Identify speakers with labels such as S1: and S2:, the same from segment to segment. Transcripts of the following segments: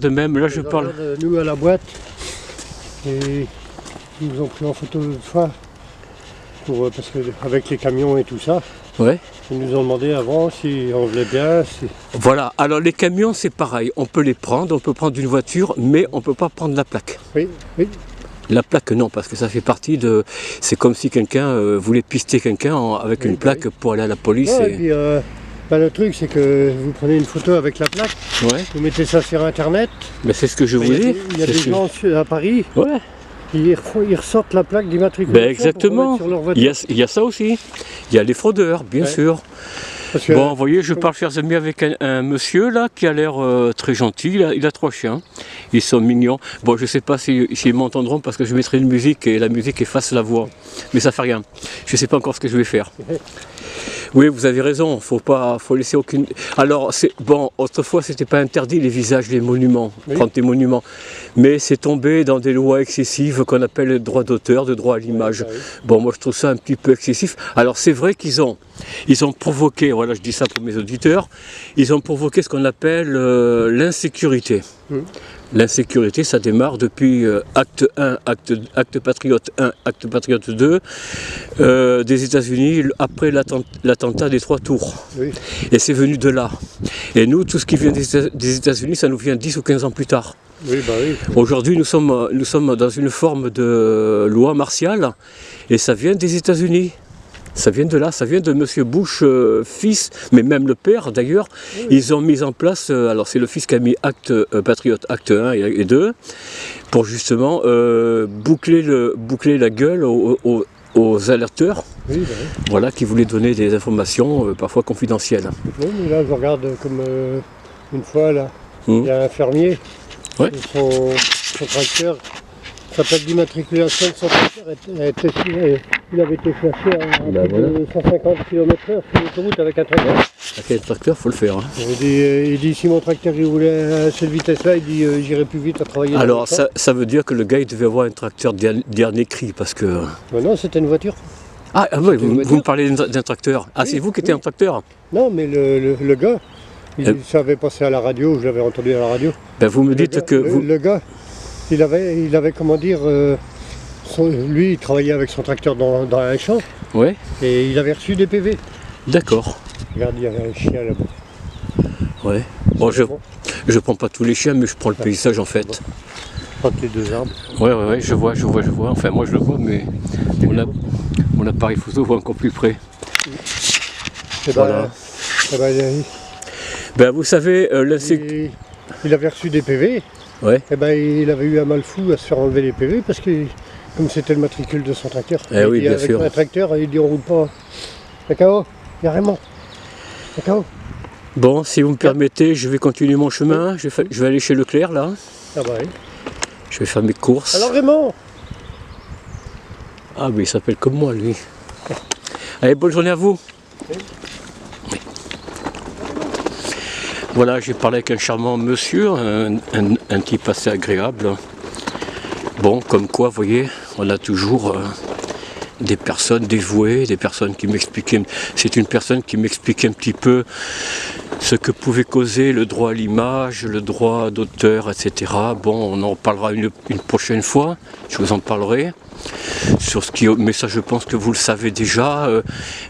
S1: De même, là je parle...
S2: Nous à la boîte, et ils nous ont pris en photo l'autre fois, parce que avec les camions et tout ça,
S1: Ouais.
S2: ils nous ont demandé avant si on voulait bien.
S1: Voilà, alors les camions c'est pareil, on peut les prendre, on peut prendre une voiture, mais on ne peut pas prendre la plaque.
S2: Oui, oui.
S1: La plaque non, parce que ça fait partie de... C'est comme si quelqu'un voulait pister quelqu'un avec une plaque pour aller à la police.
S2: Ouais, et puis, le truc c'est que vous prenez une photo avec la plaque,
S1: Ouais.
S2: vous mettez ça sur internet.
S1: Mais c'est ce que je vous dis.
S2: Il y a des gens à Paris
S1: Ouais.
S2: qui ressortent la plaque d'immatriculation.
S1: Ben exactement,
S2: sur leur voiture.
S1: il y a ça aussi. Il y a les fraudeurs, bien sûr.
S2: Parce que,
S1: Bon, vous voyez, je parle, chers amis, avec un monsieur là qui a l'air très gentil. Il a 3 chiens. Ils sont mignons. Bon, je ne sais pas s'ils m'entendront parce que je mettrai une musique et la musique efface la voix. Mais ça fait rien. Je ne sais pas encore ce que je vais faire. Oui, vous avez raison. Faut laisser aucune. Alors, bon. Autrefois, c'était pas interdit les visages, les monuments, prendre des monuments. Mais c'est tombé dans des lois excessives qu'on appelle le droit d'auteur, de droit à l'image. Bon, moi, je trouve ça un petit peu excessif. Alors, c'est vrai qu'ils ont provoqué. Voilà, je dis ça pour mes auditeurs. Ils ont provoqué ce qu'on appelle l'insécurité. L'insécurité, ça démarre depuis acte 1, acte patriote 1, acte patriote 2 des États-Unis après l'attentat des 3 tours. Oui. Et c'est venu de là. Et nous, tout ce qui vient des États-Unis, ça nous vient 10 ou 15 ans plus tard.
S2: Oui, bah oui.
S1: Aujourd'hui, nous sommes dans une forme de loi martiale et ça vient des États-Unis. Ça vient de là, ça vient de M. Bush, fils, mais même le père d'ailleurs. Oui. Ils ont mis en place, alors c'est le fils qui a mis Patriote acte 1 et 2, pour justement boucler la gueule aux alerteurs, oui. Voilà, qui voulaient donner des informations parfois confidentielles.
S2: Oui, mais là je regarde comme une fois là, il y a un fermier, ouais. Son tracteur. Sa plaque d'immatriculation de son tracteur, il avait été flashé à 150 km/h sur l'autoroute avec un tracteur.
S1: Avec un tracteur, il faut le faire. Hein.
S2: Il dit si mon tracteur il voulait à cette vitesse-là, il dit j'irai plus vite à travailler.
S1: Alors ça veut dire que le gars il devait avoir un tracteur dernier cri parce que...
S2: Ben non, c'était une voiture.
S1: Ah oui, vous me parlez d'un tracteur. Ah, c'est vous qui étiez un tracteur?
S2: Non, mais le gars, il savait passer à la radio, je l'avais entendu à la radio.
S1: Ben vous me dites que...
S2: Le gars... Il avait comment dire, lui il travaillait avec son tracteur dans un champ, ouais. Et il avait reçu des PV.
S1: D'accord.
S2: Regarde, il y avait un chien là-bas.
S1: Ouais. Bon, je prends pas tous les chiens, mais je prends le paysage en fait.
S2: Prends les 2 arbres.
S1: Ouais, je vois. Enfin, moi je le vois, mais mon appareil photo voit encore plus près.
S2: Et voilà.
S1: Ben, vous savez,
S2: il avait reçu des PV. Ouais. Et ben il avait eu un mal fou à se faire enlever les PV parce que comme c'était le matricule de son tracteur.
S1: Eh oui, bien
S2: avec
S1: sûr.
S2: Un tracteur, il dit on roule pas. D'accord, il y a Raymond. D'accord.
S1: Bon, si vous me permettez, je vais continuer mon chemin. Je vais aller chez Leclerc là.
S2: Ah bah oui.
S1: Je vais faire mes courses.
S2: Alors Raymond.
S1: Ah oui, il s'appelle comme moi lui. Allez, bonne journée à vous. Oui. Voilà, j'ai parlé avec un charmant monsieur, un type assez agréable. Bon, comme quoi, vous voyez, on a toujours des personnes dévouées, des personnes qui m'expliquaient... C'est une personne qui m'expliquait un petit peu ce que pouvait causer le droit à l'image, le droit d'auteur, etc. Bon, on en parlera une prochaine fois, je vous en parlerai. Mais ça je pense que vous le savez déjà,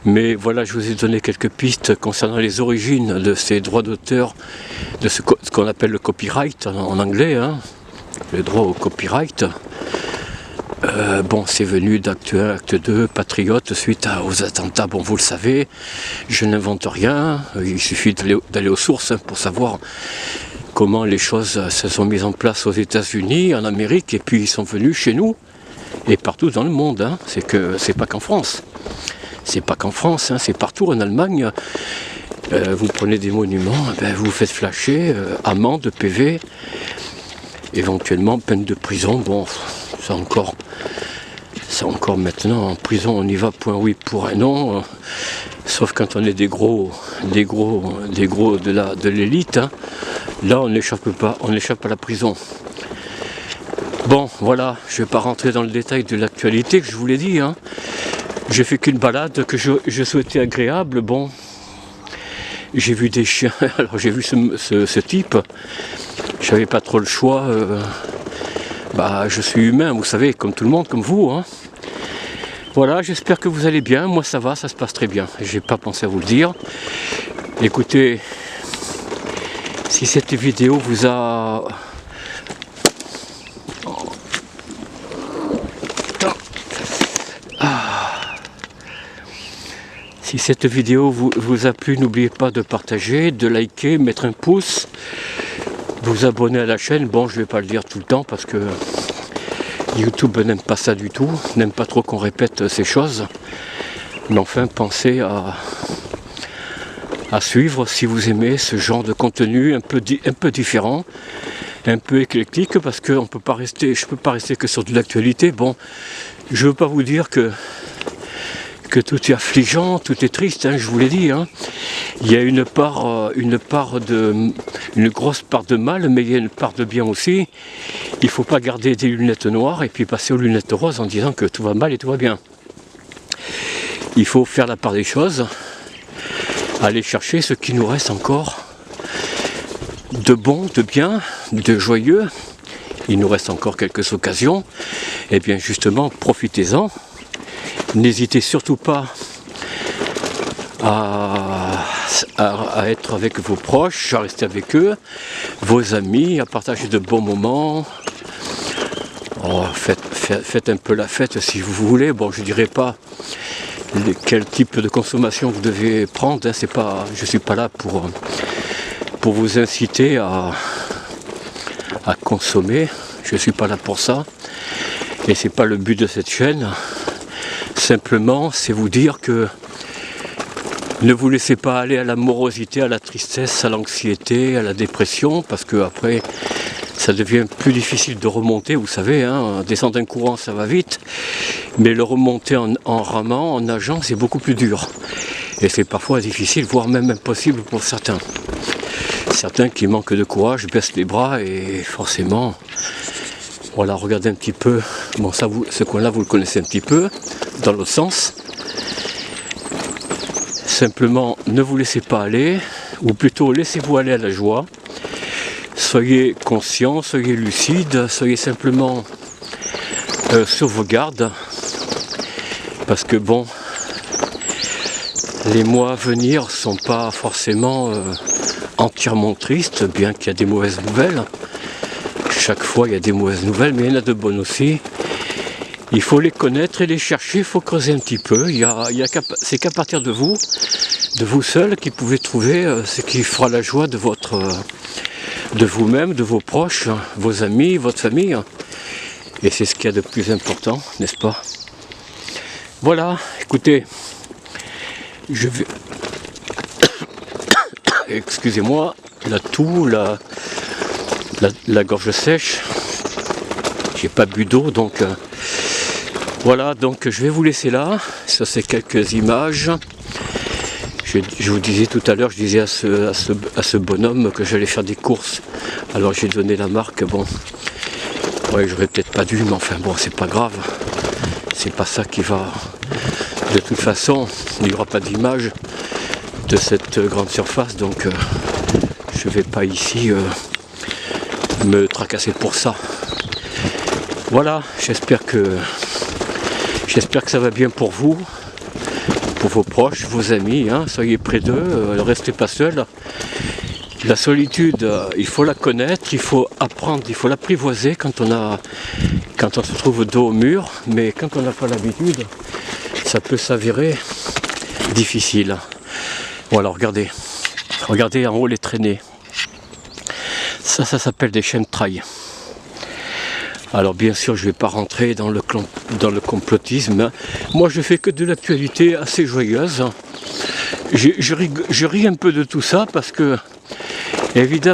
S1: mais voilà, je vous ai donné quelques pistes concernant les origines de ces droits d'auteur, de ce qu'on appelle le copyright en anglais, hein, le droit au copyright. Bon, c'est venu d'acte 1, acte 2, patriote, suite aux attentats, bon vous le savez, je n'invente rien, il suffit d'aller aux sources pour savoir comment les choses se sont mises en place aux États-Unis, en Amérique, et puis ils sont venus chez nous. Et partout dans le monde, hein. C'est pas qu'en France. C'est pas qu'en France, hein. C'est partout en Allemagne. Vous prenez des monuments, ben vous faites flasher, amende, PV, éventuellement peine de prison. Bon, c'est encore maintenant en prison on y va point oui pour un non. Sauf quand on est des gros de l'élite, hein. Là on n'échappe pas, on échappe à la prison. Bon, voilà, je ne vais pas rentrer dans le détail de l'actualité que je vous l'ai dit. Hein. J'ai fait qu'une balade que je souhaitais agréable. Bon, j'ai vu des chiens, alors j'ai vu ce type j'avais pas trop le choix. Je suis humain, vous savez, comme tout le monde, comme vous. Hein. Voilà, j'espère que vous allez bien. Moi, ça va, ça se passe très bien. J'ai pas pensé à vous le dire. Écoutez, si cette vidéo vous a... Si cette vidéo vous a plu, n'oubliez pas de partager, de liker, mettre un pouce, vous abonner à la chaîne. Bon, je ne vais pas le dire tout le temps parce que YouTube n'aime pas ça du tout, n'aime pas trop qu'on répète ces choses. Mais enfin, pensez à suivre si vous aimez ce genre de contenu un peu différent, un peu éclectique, parce que je ne peux pas rester que sur de l'actualité. Bon, je ne veux pas vous dire que tout est affligeant, tout est triste, hein, je vous l'ai dit. Hein. Il y a une grosse part de mal, mais il y a une part de bien aussi. Il ne faut pas garder des lunettes noires et puis passer aux lunettes roses en disant que tout va mal et tout va bien. Il faut faire la part des choses, aller chercher ce qui nous reste encore de bon, de bien, de joyeux. Il nous reste encore quelques occasions. Et bien justement, profitez-en. N'hésitez surtout pas à être avec vos proches, à rester avec eux, vos amis, à partager de bons moments. Oh, faites un peu la fête si vous voulez. Bon, je ne dirais pas quel type de consommation vous devez prendre. Hein. Je ne suis pas là pour vous inciter à consommer. Je ne suis pas là pour ça. Et ce n'est pas le but de cette chaîne. Simplement, c'est vous dire que ne vous laissez pas aller à la morosité, à la tristesse, à l'anxiété, à la dépression, parce que après, ça devient plus difficile de remonter, vous savez, hein, descendre un courant, ça va vite, mais le remonter en ramant, en nageant, c'est beaucoup plus dur. Et c'est parfois difficile, voire même impossible pour certains. Certains qui manquent de courage baissent les bras et forcément... Voilà, regardez un petit peu, bon ça, ce coin-là vous le connaissez un petit peu, dans l'autre sens. Simplement, ne vous laissez pas aller, ou plutôt laissez-vous aller à la joie. Soyez conscient, soyez lucide, soyez simplement sur vos gardes. Parce que bon, les mois à venir ne sont pas forcément entièrement tristes, bien qu'il y a des mauvaises nouvelles. Chaque fois il y a des mauvaises nouvelles, mais il y en a de bonnes aussi. Il faut les connaître et les chercher, il faut creuser un petit peu. C'est qu'à partir de vous seul, qui pouvez trouver ce qui fera la joie de vous-même, de vos proches, vos amis, votre famille. Et c'est ce qu'il y a de plus important, n'est-ce pas? Voilà, écoutez, je vais... Excusez-moi, la toux, la gorge sèche, j'ai pas bu d'eau, donc voilà, donc je vais vous laisser là. Ça c'est quelques images. Je vous disais tout à l'heure, je disais à ce bonhomme que j'allais faire des courses, alors j'ai donné la marque. Bon, ouais, j'aurais peut-être pas dû, mais enfin bon, c'est pas grave, c'est pas ça qui va. De toute façon, il n'y aura pas d'image de cette grande surface, donc je vais pas ici me tracasser pour ça. Voilà, j'espère que ça va bien pour vous, pour vos proches, vos amis, hein. Soyez près d'eux, restez pas seuls. La solitude, il faut la connaître, il faut apprendre, il faut l'apprivoiser quand on se trouve dos au mur, mais quand on n'a pas l'habitude, ça peut s'avérer difficile. Voilà, regardez en haut les traînées. Ça s'appelle des chemtrails. Alors bien sûr, je ne vais pas rentrer dans le complotisme. Moi, je fais que de l'actualité assez joyeuse. Je ris un peu de tout ça parce que, évidemment,